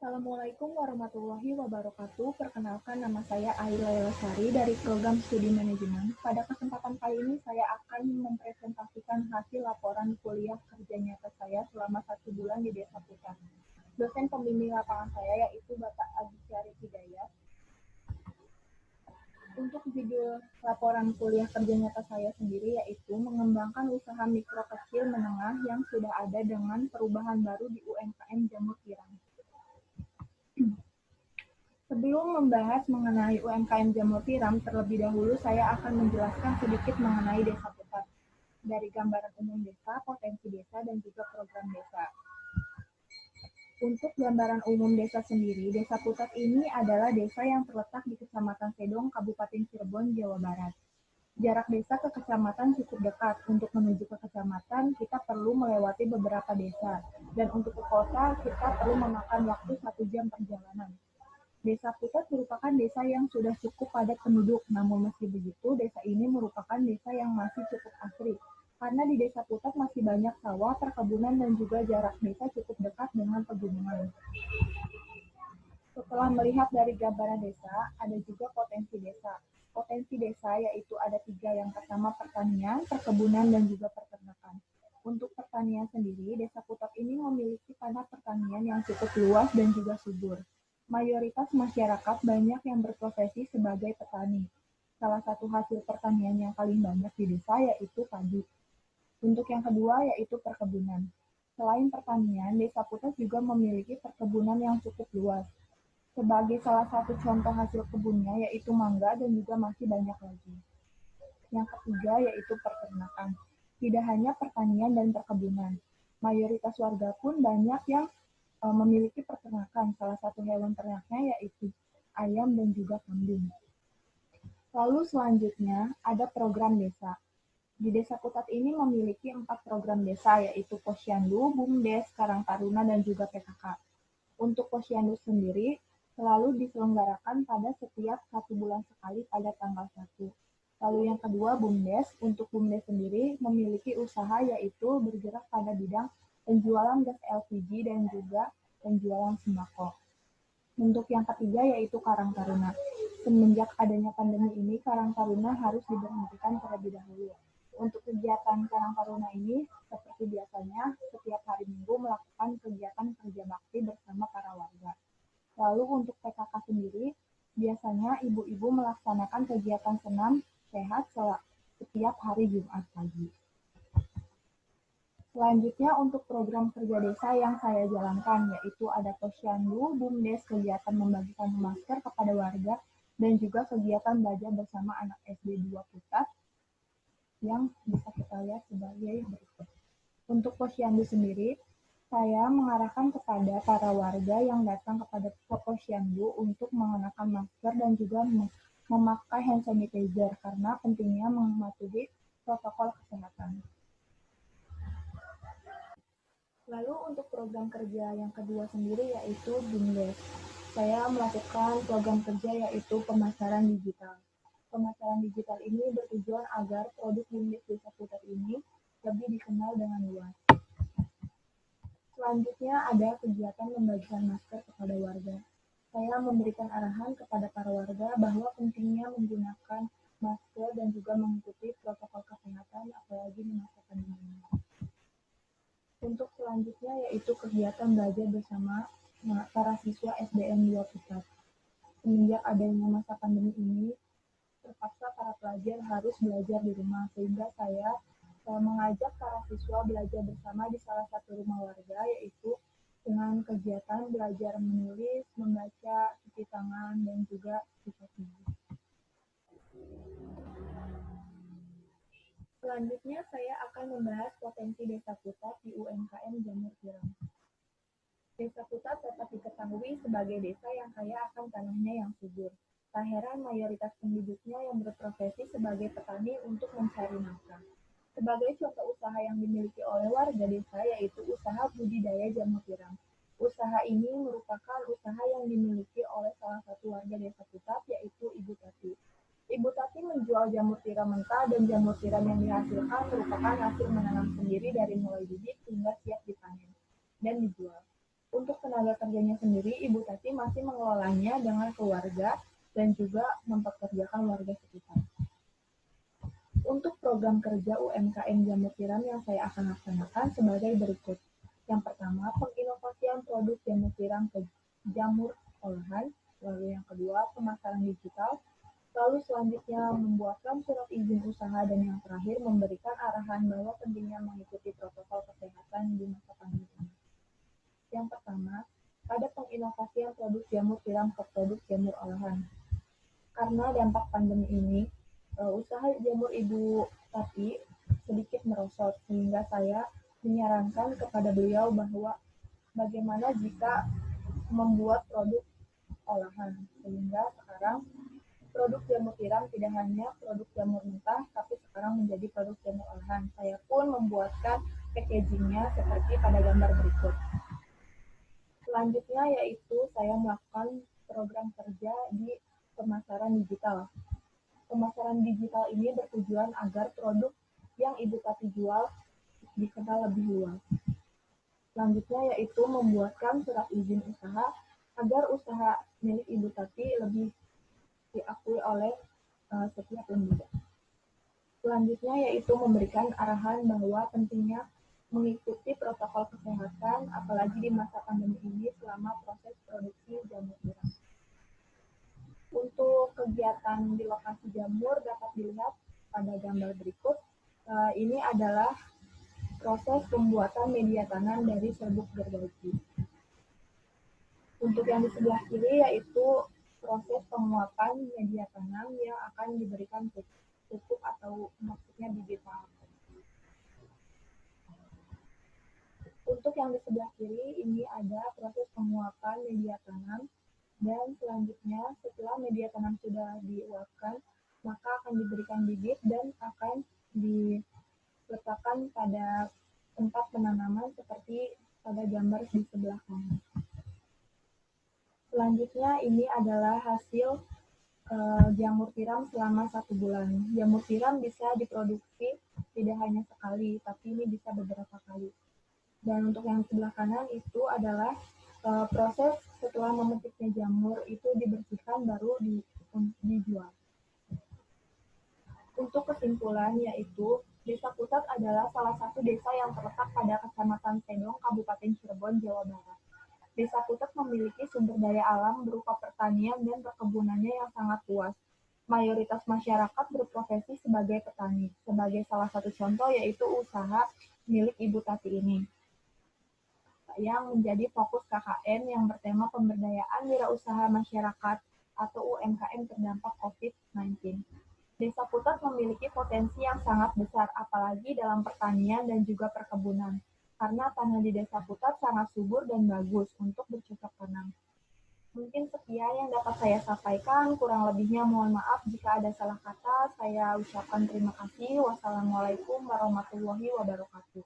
Assalamualaikum warahmatullahi wabarakatuh. Perkenalkan, nama saya Aila Sari dari program studi manajemen. Pada kesempatan kali ini saya akan mempresentasikan hasil laporan kuliah kerja nyata saya selama 1 bulan di Desa Putar. Dosen pembimbing lapangan saya yaitu Bapak Agus Syarif Hidayat. Untuk judul laporan kuliah kerja nyata saya sendiri yaitu mengembangkan usaha mikro kecil menengah yang sudah ada dengan perubahan baru di UMKM Jamur Tiram. Sebelum membahas mengenai UMKM Jamur Tiram, terlebih dahulu saya akan menjelaskan sedikit mengenai Desa Putar. Dari gambaran umum desa, potensi desa, dan juga program desa. Untuk gambaran umum desa sendiri, Desa Putar ini adalah desa yang terletak di Kecamatan Sedong, Kabupaten Cirebon, Jawa Barat. Jarak desa ke kecamatan cukup dekat. Untuk menuju ke kecamatan, kita perlu melewati beberapa desa. Dan untuk ke kota, kita perlu memakan waktu 1 jam perjalanan. Desa Putar merupakan desa yang sudah cukup padat penduduk, namun meski begitu, desa ini merupakan desa yang masih cukup asri. Karena di Desa Putar masih banyak sawah, perkebunan, dan juga jarak desa cukup dekat dengan pegunungan. Setelah melihat dari gambaran desa, ada juga potensi desa. Potensi desa yaitu ada 3, yang pertama pertanian, perkebunan, dan juga peternakan. Untuk pertanian sendiri, Desa Putar ini memiliki tanah pertanian yang cukup luas dan juga subur. Mayoritas masyarakat banyak yang berprofesi sebagai petani. Salah satu hasil pertanian yang paling banyak di desa yaitu padi. Untuk yang kedua yaitu perkebunan. Selain pertanian, Desa Putar juga memiliki perkebunan yang cukup luas. Sebagai salah satu contoh hasil kebunnya yaitu mangga dan juga masih banyak lagi. Yang ketiga yaitu peternakan. Tidak hanya pertanian dan perkebunan. Mayoritas warga pun banyak yang memiliki peternakan. Salah satu hewan ternaknya yaitu ayam dan juga kambing. Lalu selanjutnya ada program desa. Di Desa Putar ini memiliki 4 program desa yaitu Posyandu, BUMDes, Karang Taruna, dan juga PKK. Untuk Posyandu sendiri selalu diselenggarakan pada setiap 1 bulan sekali pada tanggal 1. Lalu yang kedua BUMDes. Untuk BUMDes sendiri memiliki usaha yaitu bergerak pada bidang penjualan gas LPG dan juga penjualan sembako. Untuk yang ketiga yaitu Karang Taruna. Semenjak adanya pandemi ini, Karang Taruna harus diberhentikan terlebih dahulu. Untuk kegiatan Karang Taruna ini, seperti biasanya, setiap hari Minggu melakukan kegiatan kerja bakti bersama para warga. Lalu untuk PKK sendiri, biasanya ibu-ibu melaksanakan kegiatan senam sehat setiap hari Jumat pagi. Selanjutnya untuk program kerja desa yang saya jalankan, yaitu ada Posyandu, BUMDes, kegiatan membagikan masker kepada warga, dan juga kegiatan belajar bersama anak SD 2 Putar, yang bisa kita lihat sebagai berikut. Untuk Posyandu sendiri, saya mengarahkan kepada para warga yang datang kepada Posyandu untuk mengenakan masker dan juga memakai hand sanitizer karena pentingnya mematuhi protokol kesehatan. Lalu untuk program kerja yang kedua sendiri yaitu BUMDes. Saya melakukan program kerja yaitu pemasaran digital. Pemasaran digital ini bertujuan agar produk BUMDes Desa Putar ini lebih dikenal dengan luas. Selanjutnya ada kegiatan membagikan masker kepada warga. Saya memberikan arahan kepada para warga bahwa pentingnya menggunakan masker dan juga mengikuti protokol kesehatan apalagi di masa pandemi. Untuk selanjutnya yaitu kegiatan belajar bersama para siswa SDN 2 Putar. Semenjak adanya masa pandemi ini, terpaksa para pelajar harus belajar di rumah, sehingga saya mengajak para siswa belajar bersama di salah satu rumah warga, yaitu dengan kegiatan belajar menulis, membaca, cuci tangan, dan juga sikat gigi. Selanjutnya saya akan membahas potensi Desa Putar di UMKM Jamur Tiram. Desa Putar dapat diketahui sebagai desa yang kaya akan tanahnya yang subur. Tak heran mayoritas penduduknya yang berprofesi sebagai petani untuk mencari nafkah. Sebagai contoh usaha yang dimiliki oleh warga desa yaitu usaha budidaya jamur tiram. Usaha ini merupakan usaha yang dimiliki oleh salah satu warga Desa Putar yaitu Ibu Tati. Ibu Tati menjual jamur tiram mentah dan jamur tiram yang dihasilkan merupakan hasil menanam sendiri dari mulai bibit hingga siap dipanen dan dijual. Untuk tenaga kerjanya sendiri, Ibu Tati masih mengelolanya dengan keluarga dan juga mempekerjakan warga sekitar. Untuk program kerja UMKM Jamur Tiram yang saya akan laksanakan sebagai berikut. Yang pertama, penginovasian produk jamur tiram ke jamur olahan. Lalu yang kedua, pemasaran digital. Lalu selanjutnya membuatkan surat izin usaha, dan yang terakhir memberikan arahan bahwa pentingnya mengikuti protokol kesehatan di masa pandemi ini. Yang pertama, ada penginovasian produk jamur tiram ke produk jamur olahan. Karena dampak pandemi ini, usaha jamur Ibu Tati sedikit merosot, sehingga saya menyarankan kepada beliau bahwa bagaimana jika membuat produk olahan, sehingga sekarang produk jamur tiram tidak hanya produk jamur mentah, tapi sekarang menjadi produk jamur olahan. Saya pun membuatkan packagingnya seperti pada gambar berikut. Selanjutnya yaitu saya melakukan program kerja di pemasaran digital. Pemasaran digital ini bertujuan agar produk yang Ibu Tati jual dikenal lebih luas. Selanjutnya yaitu membuatkan surat izin usaha agar usaha milik Ibu Tati lebih diakui oleh setiap lembaga. Selanjutnya yaitu memberikan arahan bahwa pentingnya mengikuti protokol kesehatan, apalagi di masa pandemi ini selama proses produksi jamur tiram. Untuk kegiatan di lokasi jamur dapat dilihat pada gambar berikut. Ini adalah proses pembuatan media tanam dari serbuk gergaji. Untuk yang di sebelah kiri yaitu proses penguapan media tanam yang akan diberikan pupuk atau maksudnya bibit tanam. Untuk yang di sebelah kiri ini ada proses penguapan media tanam, dan selanjutnya setelah media tanam sudah diuapkan, maka akan diberikan bibit dan akan diletakkan pada tempat penanaman seperti pada gambar di sebelah kanan. Selanjutnya ini adalah hasil jamur tiram selama 1 bulan. Jamur tiram bisa diproduksi tidak hanya sekali, tapi ini bisa beberapa kali. Dan untuk yang sebelah kanan itu adalah proses setelah memetiknya jamur itu dibersihkan baru dijual. Untuk kesimpulan yaitu Desa Putat adalah salah satu desa yang terletak pada Kecamatan Sedong, Kabupaten Cirebon, Jawa Barat. Desa Putat memiliki sumber daya alam berupa pertanian dan perkebunannya yang sangat luas. Mayoritas masyarakat berprofesi sebagai petani. Sebagai salah satu contoh yaitu usaha milik Ibu Tati ini, yang menjadi fokus KKN yang bertema pemberdayaan wirausaha masyarakat atau UMKM terdampak COVID-19. Desa Putat memiliki potensi yang sangat besar, apalagi dalam pertanian dan juga perkebunan, karena tanah di Desa Putat sangat subur dan bagus untuk bercocok tanam. Mungkin sekian yang dapat saya sampaikan, kurang lebihnya mohon maaf jika ada salah kata. Saya ucapkan terima kasih. Wassalamualaikum warahmatullahi wabarakatuh.